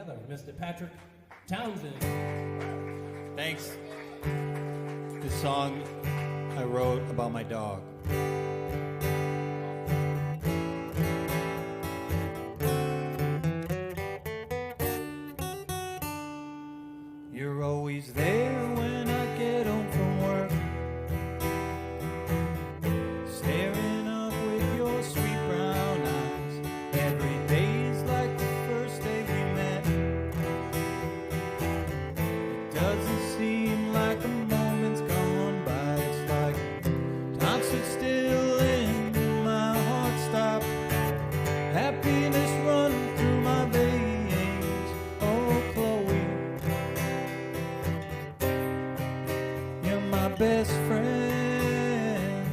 together, Mr. Patrick Townsend. Thanks. This song I wrote about my dog. You're always there when I get home from work, staring up with your sweet brown eyes. Every day's like the first day we met. It doesn't seem like a moment's gone by. It's like time stood still and my heart stopped. Happiness running through my veins. Oh, Chloe, you're my best friend.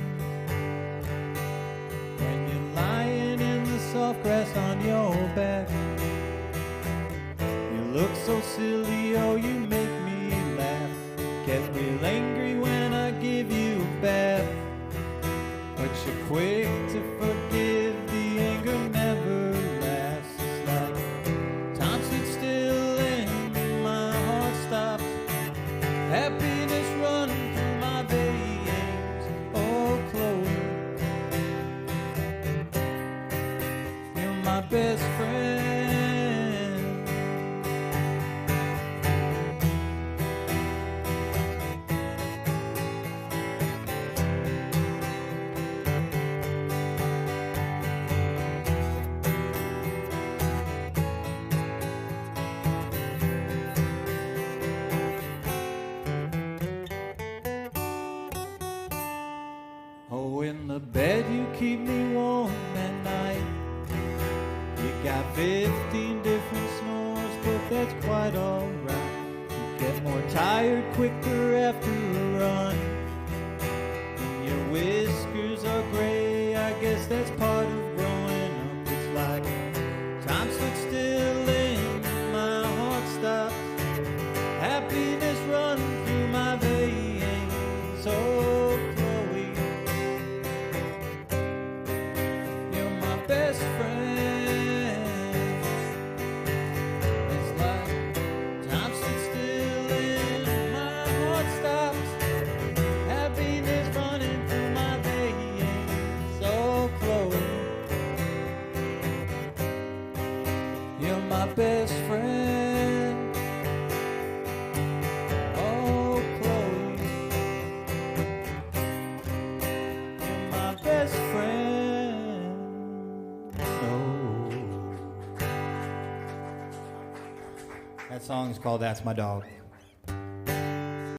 When you're lying in the soft grass on your back, you look so silly, oh, you make me laugh. Get real angry when I give you a bath, but you're quick to forgive. The anger never lasts. It's like time stood still and my heart stopped. Happiness running through my veins. Oh, Chloe, you're my best friend. Oh, in the bed you keep me warm at night. You got 15 different snores, but that's quite alright. You get more tired quicker after a run, and your whiskers are gray. I guess that's part of growing up. It's like time stood still and my heart stopped. Happiness running through my veins. Oh, Chloe, you're my best friend. It's like time stood still and my heart stopped. Happiness running through my veins. Oh, Chloe, you're my best friend. Oh, Chloe, you're my best friend. Oh. That song is called That's My Dog.